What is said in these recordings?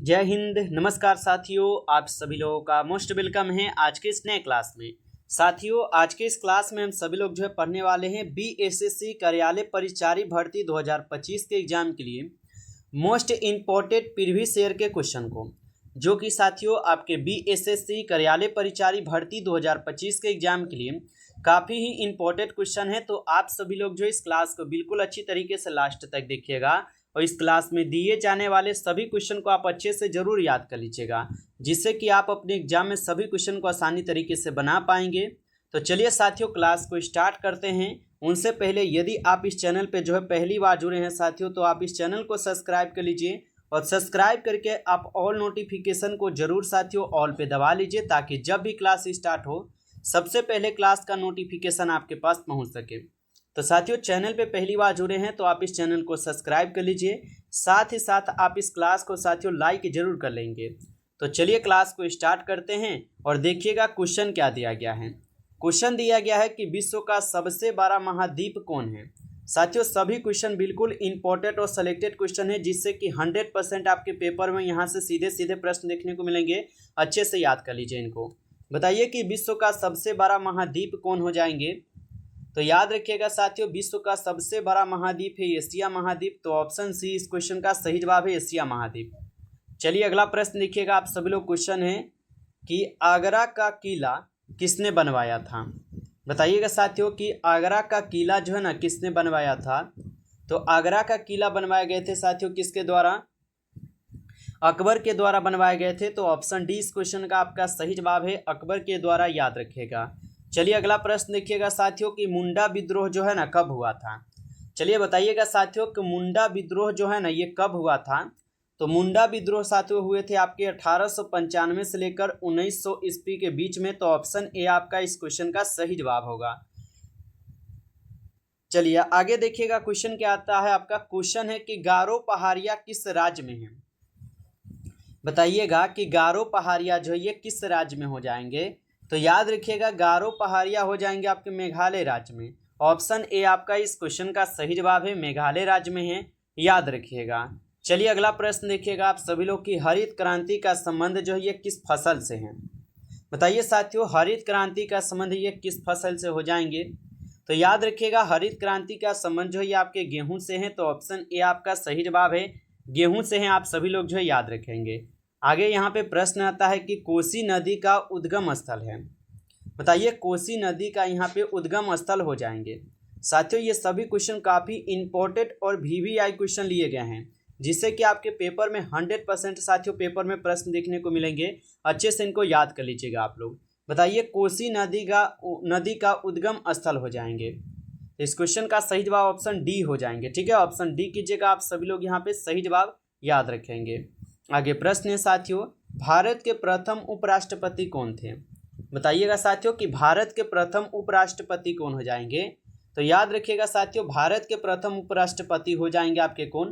जय हिंद। नमस्कार साथियों, आप सभी लोगों का मोस्ट वेलकम है आज के इस नए क्लास में। साथियों, आज के इस क्लास में हम सभी लोग पढ़ने वाले हैं बीएसएससी कार्यालय परिचारी भर्ती 2025 के एग्जाम के लिए मोस्ट इम्पोर्टेंट प्रीवियस ईयर के क्वेश्चन को, जो कि साथियों आपके बीएसएससी कार्यालय परिचारी भर्ती 2025 के एग्जाम के लिए काफ़ी ही इम्पोर्टेंट क्वेश्चन है। तो आप सभी लोग इस क्लास को बिल्कुल अच्छी तरीके से लास्ट तक देखिएगा और इस क्लास में दिए जाने वाले सभी क्वेश्चन को आप अच्छे से ज़रूर याद कर लीजिएगा, जिससे कि आप अपने एग्जाम में सभी क्वेश्चन को आसानी तरीके से बना पाएंगे। तो चलिए साथियों, क्लास को स्टार्ट करते हैं। उनसे पहले यदि आप इस चैनल पे पहली बार जुड़े हैं साथियों, तो आप इस चैनल को सब्सक्राइब कर लीजिए और सब्सक्राइब करके आप ऑल नोटिफिकेशन को ज़रूर साथियों ऑल पे दबा लीजिए, ताकि जब भी क्लास स्टार्ट हो सबसे पहले क्लास का नोटिफिकेशन आपके पास पहुँच सके। तो साथियों, चैनल पे पहली बार जुड़े हैं तो आप इस चैनल को सब्सक्राइब कर लीजिए, साथ ही साथ आप इस क्लास को साथियों लाइक जरूर कर लेंगे। तो चलिए क्लास को स्टार्ट करते हैं और देखिएगा क्वेश्चन क्या दिया गया है। क्वेश्चन दिया गया है कि विश्व का सबसे बड़ा महाद्वीप कौन है। साथियों, सभी क्वेश्चन बिल्कुल इंपॉर्टेंट और सेलेक्टेड क्वेश्चन है, जिससे कि 100% आपके पेपर में यहाँ से सीधे सीधे प्रश्न देखने को मिलेंगे। अच्छे से याद कर लीजिए इनको। बताइए कि विश्व का सबसे बड़ा महाद्वीप कौन हो जाएंगे। तो याद रखिएगा साथियों, विश्व का सबसे बड़ा महाद्वीप है एशिया महाद्वीप। तो ऑप्शन सी इस क्वेश्चन का सही जवाब है, एशिया महाद्वीप। चलिए अगला प्रश्न देखिएगा आप सभी लोग। क्वेश्चन है कि आगरा का किला किसने बनवाया था। बताइएगा साथियों कि आगरा का किला किसने बनवाया था। तो आगरा का किला बनवाए गए थे साथियों किसके द्वारा, अकबर के द्वारा बनवाए गए थे। तो ऑप्शन डी इस क्वेश्चन का आपका सही जवाब है, अकबर के द्वारा। याद रखिएगा। चलिए अगला प्रश्न देखिएगा साथियों कि मुंडा विद्रोह कब हुआ था। चलिए बताइएगा साथियों कि मुंडा विद्रोह ये कब हुआ था। तो मुंडा विद्रोह साथियों हुए थे आपके 1895 से लेकर 1900 ईस्वी के बीच में। तो ऑप्शन ए आपका इस क्वेश्चन का सही जवाब होगा। चलिए आगे देखिएगा क्वेश्चन क्या आता है आपका। क्वेश्चन है कि गारो पहाड़िया किस राज्य में है। बताइएगा कि गारो पहाड़िया ये किस राज्य में हो जाएंगे। तो याद रखिएगा गारो पहाड़िया हो जाएंगे आपके मेघालय राज्य में। ऑप्शन ए आपका इस क्वेश्चन का सही जवाब है, मेघालय राज्य में है। याद रखिएगा। चलिए अगला प्रश्न देखिएगा आप सभी लोग की हरित क्रांति का संबंध ये किस फसल से है। बताइए साथियों, हरित क्रांति का संबंध ये किस फसल से हो जाएंगे। तो याद रखिएगा हरित क्रांति का संबंध ये आपके गेहूं से है। तो ऑप्शन ए आपका सही जवाब है, गेहूं से है। आप सभी लोग याद रखेंगे। आगे यहाँ पे प्रश्न आता है कि कोसी नदी का उद्गम स्थल है। बताइए कोसी नदी का यहाँ पे उद्गम स्थल हो जाएंगे। साथियों, ये सभी क्वेश्चन काफ़ी इंपॉर्टेंट और वीवीआई क्वेश्चन लिए गए हैं, जिससे कि आपके पेपर में 100% साथियों पेपर में प्रश्न देखने को मिलेंगे। अच्छे से इनको याद कर लीजिएगा आप लोग। बताइए कोसी नदी का उद्गम स्थल हो जाएंगे। इस क्वेश्चन का सही जवाब ऑप्शन डी हो जाएंगे। ठीक है, ऑप्शन डी कीजिएगा आप सभी लोग यहाँ पे सही जवाब याद रखेंगे। आगे प्रश्न है साथियों, भारत के प्रथम उपराष्ट्रपति कौन थे। बताइएगा साथियों कि भारत के प्रथम उपराष्ट्रपति कौन हो जाएंगे। तो याद रखिएगा साथियों, भारत के प्रथम उपराष्ट्रपति हो जाएंगे आपके कौन।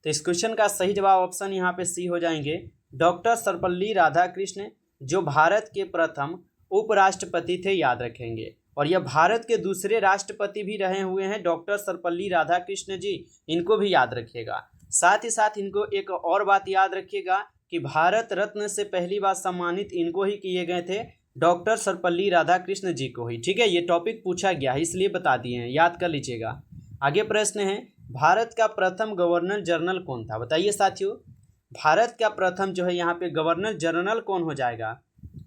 तो इस क्वेश्चन का सही जवाब ऑप्शन यहाँ पे सी हो जाएंगे, डॉक्टर सर्वपल्ली राधाकृष्ण, जो भारत के प्रथम उपराष्ट्रपति थे। याद रखेंगे। और यह भारत के दूसरे राष्ट्रपति भी रहे हुए हैं डॉक्टर सर्वपल्ली राधाकृष्ण जी, इनको भी याद रखिएगा। साथ ही साथ इनको एक और बात याद रखिएगा कि भारत रत्न से पहली बार सम्मानित इनको ही किए गए थे, डॉक्टर सर्वपल्ली राधाकृष्ण जी को ही। ठीक है, ये टॉपिक पूछा गया है इसलिए बता दिए हैं, याद कर लीजिएगा। आगे प्रश्न है, भारत का प्रथम गवर्नर जनरल कौन था। बताइए साथियों, भारत का प्रथम यहाँ पे गवर्नर जनरल कौन हो जाएगा।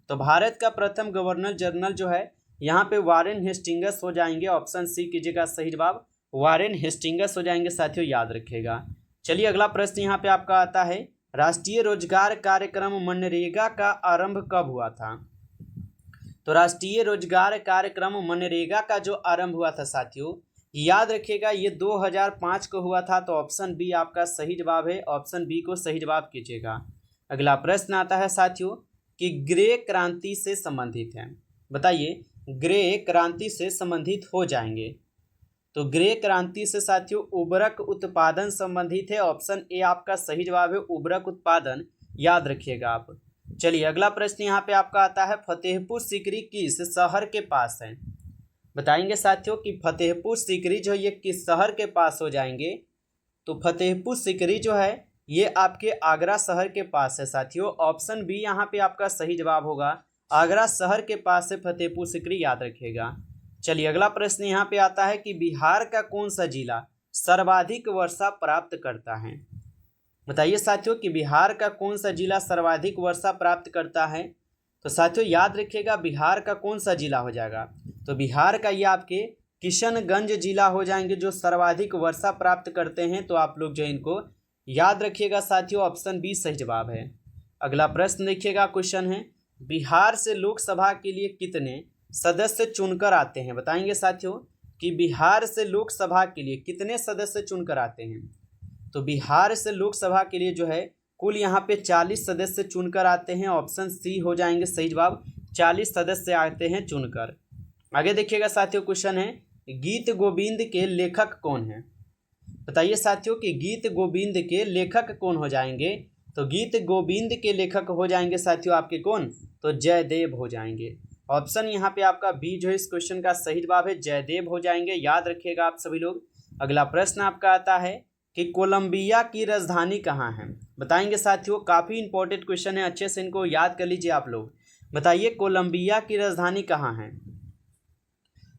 तो भारत का प्रथम गवर्नर जनरल यहाँ पे वारेन हेस्टिंगस हो जाएंगे। ऑप्शन सी कीजिएगा सही जवाब, वारेन हेस्टिंगस हो जाएंगे साथियों। याद रखिएगा। चलिए अगला प्रश्न यहाँ पे आपका आता है, राष्ट्रीय रोजगार कार्यक्रम मनरेगा का आरंभ कब हुआ था। तो राष्ट्रीय रोजगार कार्यक्रम मनरेगा का जो आरंभ हुआ था साथियों, याद रखिएगा ये 2005 को हुआ था। तो ऑप्शन बी आपका सही जवाब है, ऑप्शन बी को सही जवाब कीजिएगा। अगला प्रश्न आता है साथियों कि ग्रे क्रांति से संबंधित है। बताइए ग्रे क्रांति से संबंधित हो जाएंगे। तो ग्रे क्रांति से साथियों उर्वरक उत्पादन संबंधित है। ऑप्शन ए आपका सही जवाब है, उर्वरक उत्पादन। याद रखिएगा आप। चलिए अगला प्रश्न यहाँ पे आपका आता है, फतेहपुर सीकरी किस शहर के पास है। बताएंगे साथियों कि फतेहपुर सीकरी ये किस शहर के पास हो जाएंगे। तो फतेहपुर सीकरी ये आपके आगरा शहर के पास है साथियों। ऑप्शन बी यहाँ पे आपका सही जवाब होगा। आगरा शहर के पास है फतेहपुर सीकरी, याद रखिएगा। चलिए अगला प्रश्न यहाँ पे आता है कि बिहार का कौन सा जिला सर्वाधिक वर्षा प्राप्त करता है। बताइए साथियों कि बिहार का कौन सा जिला सर्वाधिक वर्षा प्राप्त करता है। तो साथियों याद रखिएगा बिहार का कौन सा जिला हो जाएगा। तो बिहार का ये आपके किशनगंज जिला हो जाएंगे जो सर्वाधिक वर्षा प्राप्त करते हैं। तो आप लोग जो इनको याद रखिएगा साथियों, ऑप्शन बी सही जवाब है। अगला प्रश्न देखिएगा, क्वेश्चन है बिहार से लोकसभा के लिए कितने सदस्य चुनकर आते हैं। बताएंगे साथियों कि बिहार से लोकसभा के लिए कितने सदस्य चुनकर आते हैं। तो बिहार से लोकसभा के लिए जो है कुल यहाँ पे 40 सदस्य चुनकर आते हैं। ऑप्शन सी हो जाएंगे सही जवाब, 40 सदस्य आते हैं चुनकर। आगे देखिएगा साथियों, क्वेश्चन है गीत गोविंद के लेखक कौन है। बताइए साथियों कि गीत गोविंद के लेखक कौन हो जाएंगे। तो गीत गोविंद के लेखक हो जाएंगे साथियों आपके कौन, तो जयदेव हो जाएंगे। ऑप्शन यहाँ पे आपका बी जो है इस क्वेश्चन का सही जवाब है, जयदेव हो जाएंगे, याद रखिएगा आप सभी लोग। अगला प्रश्न आपका आता है कि कोलंबिया की राजधानी कहाँ है। बताएंगे साथियों, काफ़ी इंपॉर्टेंट क्वेश्चन है, अच्छे से इनको याद कर लीजिए आप लोग। बताइए कोलंबिया की राजधानी कहाँ है।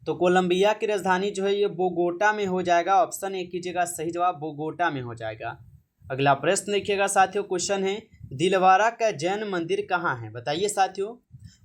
तो कोलंबिया की राजधानी जो है ये बोगोटा में हो जाएगा। ऑप्शन ए कीजिएगा सही जवाब, बोगोटा में हो जाएगा। अगला प्रश्न देखिएगा साथियों, क्वेश्चन है दिलवारा का जैन मंदिर कहाँ है। बताइए साथियों,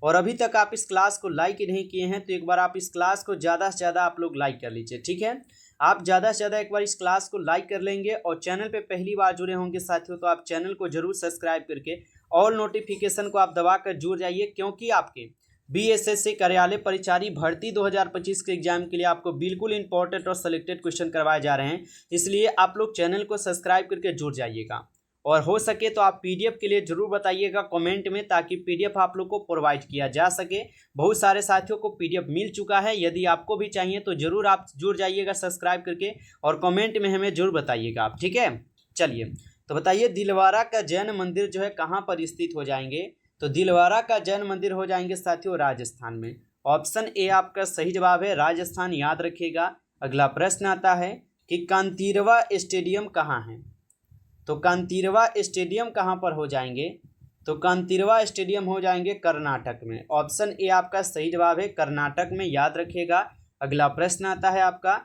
और अभी तक आप इस क्लास को लाइक नहीं किए हैं तो एक बार आप इस क्लास को ज़्यादा से ज़्यादा आप लोग लाइक कर लीजिए, ठीक है। आप ज़्यादा से ज़्यादा एक बार इस क्लास को लाइक कर लेंगे और चैनल पे पहली बार जुड़े होंगे साथियों तो आप चैनल को जरूर सब्सक्राइब करके ऑल नोटिफिकेशन को आप दबा कर जुड़ जाइए, क्योंकि आपके बीएसएससी कार्यालय परिचारी भर्ती 2025 के एग्जाम के लिए आपको बिल्कुल इंपॉर्टेंट और सिलेक्टेड क्वेश्चन करवाए जा रहे हैं। इसलिए आप लोग चैनल को सब्सक्राइब करके जुड़ जाइएगा और हो सके तो आप पीडीएफ के लिए जरूर बताइएगा कमेंट में, ताकि पीडीएफ आप लोग को प्रोवाइड किया जा सके। बहुत सारे साथियों को पीडीएफ मिल चुका है, यदि आपको भी चाहिए तो जरूर आप जुड़ जाइएगा सब्सक्राइब करके और कमेंट में हमें जरूर बताइएगा आप, ठीक है। चलिए तो बताइए दिलवारा का जैन मंदिर जो है कहाँ पर स्थित हो जाएंगे। तो दिलवारा का जैन मंदिर हो जाएंगे साथियों राजस्थान में। ऑप्शन ए आपका सही जवाब है, राजस्थान, याद रखिएगा। अगला प्रश्न आता है कि कांतीरवा स्टेडियम कहाँ है। तो कांतीरवा स्टेडियम कहाँ पर हो जाएंगे। तो कांतीरवा स्टेडियम हो जाएंगे कर्नाटक में। ऑप्शन ए आपका सही जवाब है, कर्नाटक में, याद रखिएगा। अगला प्रश्न आता है आपका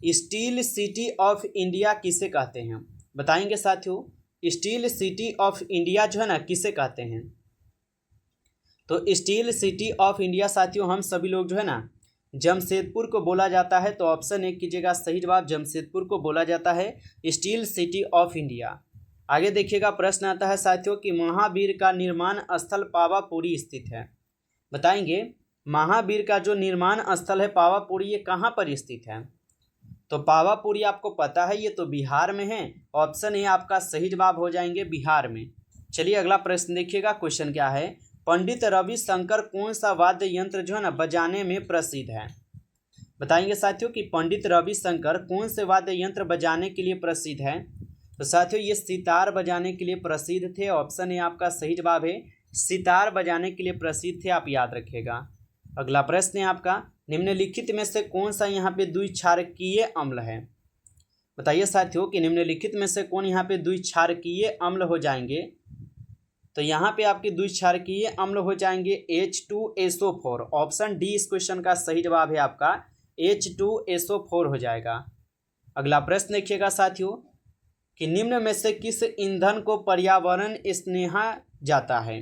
स्टील सिटी ऑफ इंडिया किसे कहते हैं। बताएंगे साथियों स्टील सिटी ऑफ इंडिया जो है ना किसे कहते हैं। तो स्टील सिटी ऑफ इंडिया साथियों हम सभी लोग जो है ना जमशेदपुर को बोला जाता है। तो ऑप्शन ए कीजिएगा सही जवाब, जमशेदपुर को बोला जाता है स्टील सिटी ऑफ इंडिया। आगे देखिएगा प्रश्न आता है साथियों कि महावीर का निर्माण स्थल पावापुरी स्थित है। बताएंगे महावीर का जो निर्माण स्थल है पावापुरी ये कहाँ पर स्थित है। तो पावापुरी आपको पता है ये तो बिहार में है। ऑप्शन ए आपका सही जवाब हो जाएंगे बिहार में। चलिए अगला प्रश्न देखिएगा, क्वेश्चन क्या है पंडित रविशंकर कौन सा वाद्य यंत्र जो है ना बजाने में प्रसिद्ध है। बताएंगे साथियों कि पंडित रविशंकर कौन से वाद्य यंत्र बजाने के लिए प्रसिद्ध है। तो साथियों ये सितार बजाने के लिए प्रसिद्ध थे। ऑप्शन ए आपका सही जवाब है, सितार बजाने के लिए प्रसिद्ध थे, आप याद रखिएगा। अगला प्रश्न है आपका निम्नलिखित में से कौन सा यहाँ पे द्विक्षारकीय अम्ल है। बताइए साथियों कि निम्नलिखित में से कौन यहाँ पे द्विक्षारकीय अम्ल हो जाएंगे। तो यहाँ पे आपके द्विक्षारकीय अम्ल हो जाएंगे H2SO4। ऑप्शन डी इस क्वेश्चन का सही जवाब है आपका, H2SO4 हो जाएगा। अगला प्रश्न देखिएगा साथियों कि निम्न में से किस ईंधन को पर्यावरण स्नेहा जाता है।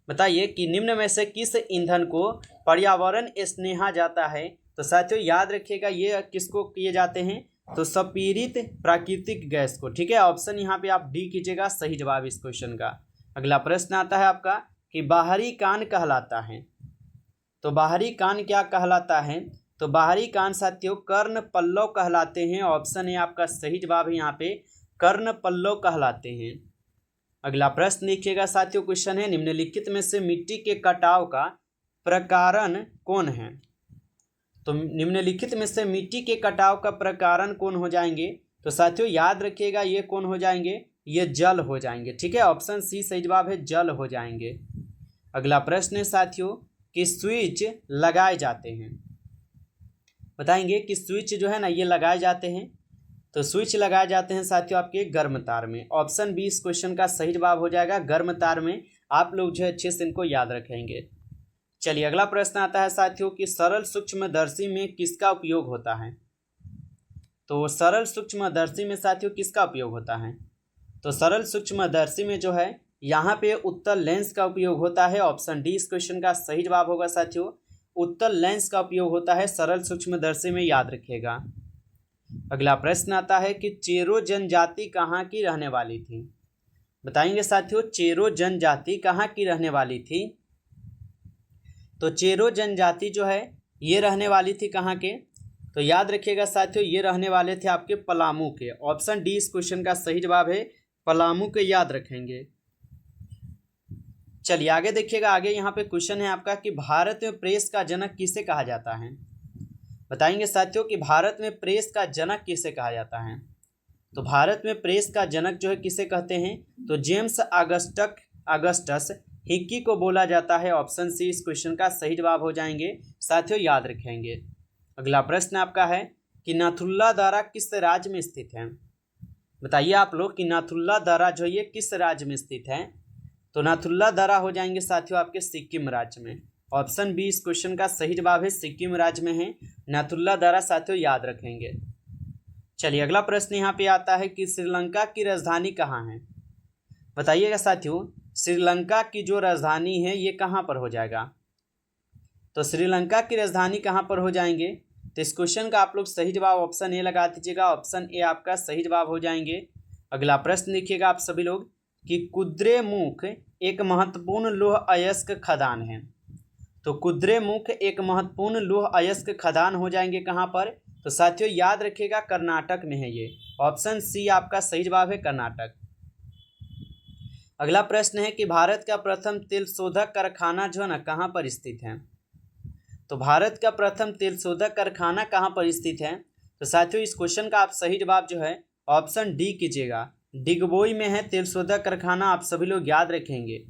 बताइए कि निम्न में से किस ईंधन को पर्यावरण स्नेहा जाता है। तो साथियों याद रखिएगा ये किसको किए जाते हैं, तो सपीड़ित प्राकृतिक गैस को, ठीक है। ऑप्शन यहाँ पे आप डी कीजिएगा सही जवाब इस क्वेश्चन का। अगला प्रश्न आता है आपका कि बाहरी कान कहलाता है। तो बाहरी कान क्या कहलाता है। तो बाहरी कान साथियों कर्ण पल्लव कहलाते हैं। ऑप्शन ए आपका सही जवाब है यहाँ पे, कर्ण पल्लव कहलाते हैं। अगला प्रश्न देखिएगा साथियों, क्वेश्चन है निम्नलिखित में से मिट्टी के कटाव का प्रकारण कौन है। तो निम्नलिखित में से मिट्टी के कटाव का प्रकारण कौन हो जाएंगे। तो साथियों याद रखिएगा ये कौन हो जाएंगे, ये जल हो जाएंगे, ठीक है। ऑप्शन सी सही जवाब है, जल हो जाएंगे। अगला प्रश्न है साथियों कि स्विच लगाए जाते हैं। बताएंगे कि स्विच जो है ना ये लगाए जाते हैं। तो स्विच लगाए जाते हैं साथियों आपके गर्म तार में। ऑप्शन बी इस क्वेश्चन का सही जवाब हो जाएगा, गर्म तार में। आप लोग जो है अच्छे से इनको याद रखेंगे। चलिए अगला प्रश्न आता है साथियों कि सरल सूक्ष्मदर्शी में किसका उपयोग होता है। तो सरल सूक्ष्मदर्शी में साथियों किसका उपयोग होता है। तो सरल सूक्ष्मदर्शी में जो है यहाँ पे उत्तल लेंस का उपयोग होता है। ऑप्शन डी इस क्वेश्चन का सही जवाब होगा साथियों, उत्तल लेंस का उपयोग होता है सरल सूक्ष्मदर्शी में, याद रखिएगा। अगला प्रश्न आता है कि चेरो जनजाति कहाँ की रहने वाली थी। बताएंगे साथियों चेरो जनजाति कहाँ की रहने वाली थी। तो चेरो जनजाति जो है ये रहने वाली थी कहाँ के। तो याद रखिएगा साथियों ये रहने वाले थे आपके पलामू के। ऑप्शन डी इस क्वेश्चन का सही जवाब है, पलामू के, याद रखेंगे। चलिए आगे देखिएगा, आगे यहाँ पे क्वेश्चन है आपका कि भारत में प्रेस का जनक किसे कहा जाता है। बताएंगे साथियों कि भारत में प्रेस का जनक किसे कहा जाता है। तो भारत में प्रेस का जनक जो है किसे कहते हैं। तो जेम्स अगस्टस हिक्की को बोला जाता है। ऑप्शन सी इस क्वेश्चन का सही जवाब हो जाएंगे साथियों, याद रखेंगे। अगला प्रश्न आपका है कि नाथुल्ला दर्रा किस राज्य में स्थित है। बताइए आप लोग कि नाथुल्ला दर्रा जो ये किस राज्य में स्थित है। तो नाथुल्ला दर्रा हो जाएंगे साथियों आपके सिक्किम राज्य में। ऑप्शन बी इस क्वेश्चन का सही जवाब है, सिक्किम राज्य में है नाथुल्ला दर्रा साथियों, याद रखेंगे। चलिए अगला प्रश्न यहाँ पे आता है कि श्रीलंका की राजधानी कहाँ है। बताइएगा साथियों श्रीलंका की जो राजधानी है ये कहाँ पर हो जाएगा। तो श्रीलंका की राजधानी कहाँ पर हो जाएंगे। तो इस क्वेश्चन का आप लोग सही जवाब ऑप्शन ए लगा दीजिएगा। ऑप्शन ए आपका सही जवाब हो जाएंगे। अगला प्रश्न देखिएगा आप सभी लोग कि कुद्रेमुख एक महत्वपूर्ण लौह अयस्क खदान है। तो कुद्रेमुख एक महत्वपूर्ण लौह अयस्क खदान हो जाएंगे कहाँ पर। तो साथियों याद रखिएगा कर्नाटक में है ये। ऑप्शन सी आपका सही जवाब है, कर्नाटक। अगला प्रश्न है कि भारत का प्रथम तेल शोधक कारखाना जो है ना कहाँ पर स्थित है। तो भारत का प्रथम तेल शोधक कारखाना कहाँ पर स्थित है। तो साथियों इस क्वेश्चन का आप सही जवाब जो है ऑप्शन डी कीजिएगा, डिगबोई में है तेल शोधक कारखाना, आप सभी लोग याद रखेंगे।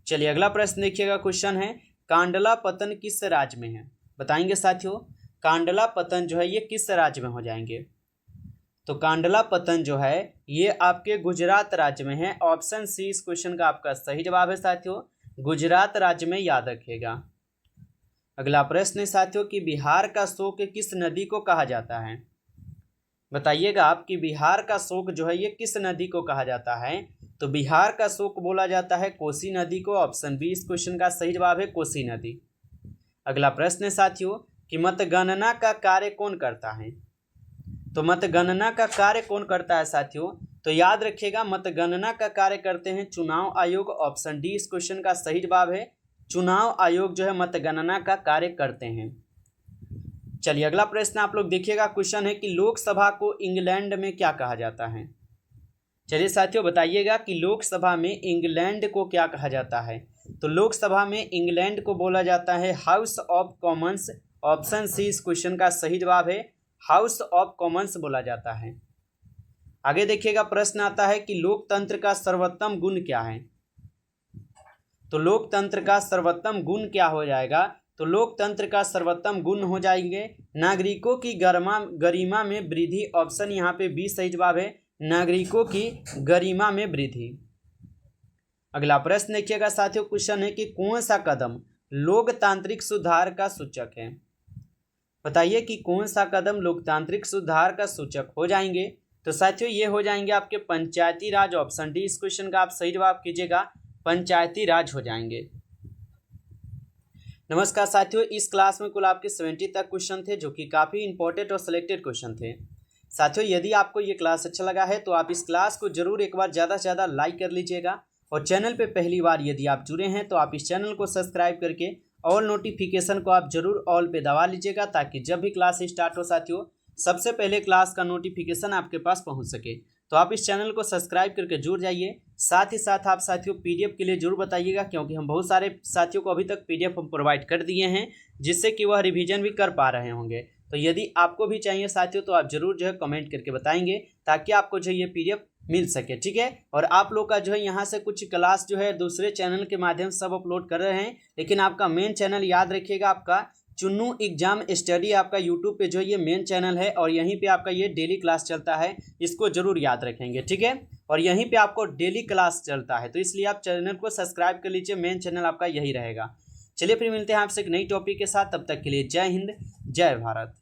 चलिए अगला प्रश्न देखिएगा, क्वेश्चन है कांडला पतन किस राज्य में है। बताएंगे साथियों कांडला पतन जो है ये किस राज्य में हो जाएंगे। तो कांडला पतन जो है ये आपके गुजरात राज्य में है। ऑप्शन सी इस क्वेश्चन का आपका सही जवाब है साथियों, गुजरात राज्य में, याद रखिएगा। अगला प्रश्न है साथियों कि बिहार का शोक किस नदी को कहा जाता है। बताइएगा आप कि बिहार का शोक जो है ये किस नदी को कहा जाता है। तो बिहार का शोक बोला जाता है कोसी नदी को। ऑप्शन बी इस क्वेश्चन का सही जवाब है, कोसी नदी। अगला प्रश्न है साथियों कि मतगणना का कार्य कौन करता है। तो मतगणना का कार्य कौन करता है साथियों। तो याद रखिएगा मतगणना का कार्य करते हैं चुनाव आयोग। ऑप्शन डी इस क्वेश्चन का सही जवाब है, चुनाव आयोग जो है मतगणना का कार्य करते हैं। चलिए अगला प्रश्न आप लोग देखिएगा, क्वेश्चन है कि लोकसभा को इंग्लैंड में क्या कहा जाता है। चलिए साथियों बताइएगा कि लोकसभा में इंग्लैंड को क्या कहा जाता है। तो लोकसभा में इंग्लैंड को बोला जाता है House of Commons. Option C इस क्वेश्चन का सही जवाब है, हाउस ऑफ कॉमन्स बोला जाता है। आगे देखिएगा प्रश्न आता है कि लोकतंत्र का सर्वोत्तम गुण क्या है। तो लोकतंत्र का सर्वोत्तम गुण क्या हो जाएगा। तो लोकतंत्र का सर्वोत्तम गुण हो जाएंगे नागरिकों की गरिमा में वृद्धि। ऑप्शन यहाँ पे बी सही जवाब है, नागरिकों की गरिमा में वृद्धि। अगला प्रश्न देखिएगा साथियों, क्वेश्चन है कि कौन सा कदम लोकतांत्रिक सुधार का सूचक है। बताइए कि कौन सा कदम लोकतांत्रिक सुधार का सूचक हो जाएंगे। तो साथियों ये हो जाएंगे आपके पंचायती राज। ऑप्शन डी इस क्वेश्चन का आप सही जवाब कीजिएगा, पंचायती राज हो जाएंगे। नमस्कार साथियों, इस क्लास में कुल आपके 70 तक क्वेश्चन थे जो कि काफ़ी इंपॉर्टेंट और सिलेक्टेड क्वेश्चन थे। साथियों यदि आपको ये क्लास अच्छा लगा है तो आप इस क्लास को जरूर एक बार ज़्यादा से ज़्यादा लाइक कर लीजिएगा, और चैनल पे पहली बार यदि आप जुड़े हैं तो आप इस चैनल को सब्सक्राइब करके ऑल नोटिफिकेशन को आप जरूर ऑल पे दबा लीजिएगा, ताकि जब भी क्लास स्टार्ट हो साथियों सबसे पहले क्लास का नोटिफिकेशन आपके पास पहुंच सके। तो आप इस चैनल को सब्सक्राइब करके जुड़ जाइए। साथ ही साथ आप साथियों पीडीएफ के लिए जरूर बताइएगा, क्योंकि हम बहुत सारे साथियों को अभी तक पीडीएफ हम प्रोवाइड कर दिए हैं, जिससे कि वह रिवीजन भी कर पा रहे होंगे। तो यदि आपको भी चाहिए साथियों तो आप जरूर जो है कमेंट करके बताएंगे, ताकि आपको जो है ये पीडीएफ मिल सके, ठीक है। और आप लोग का जो है यहाँ से कुछ क्लास जो है दूसरे चैनल के माध्यम से सब अपलोड कर रहे हैं, लेकिन आपका मेन चैनल याद रखिएगा आपका चुन्नू एग्जाम स्टडी आपका यूट्यूब पे जो ये मेन चैनल है और यहीं पे आपका ये डेली क्लास चलता है, इसको जरूर याद रखेंगे, ठीक है। और यहीं पे आपको डेली क्लास चलता है, तो इसलिए आप चैनल को सब्सक्राइब कर लीजिए, मेन चैनल आपका यही रहेगा। चलिए फिर मिलते हैं आपसे एक नई टॉपिक के साथ, तब तक के लिए जय हिंद जय भारत।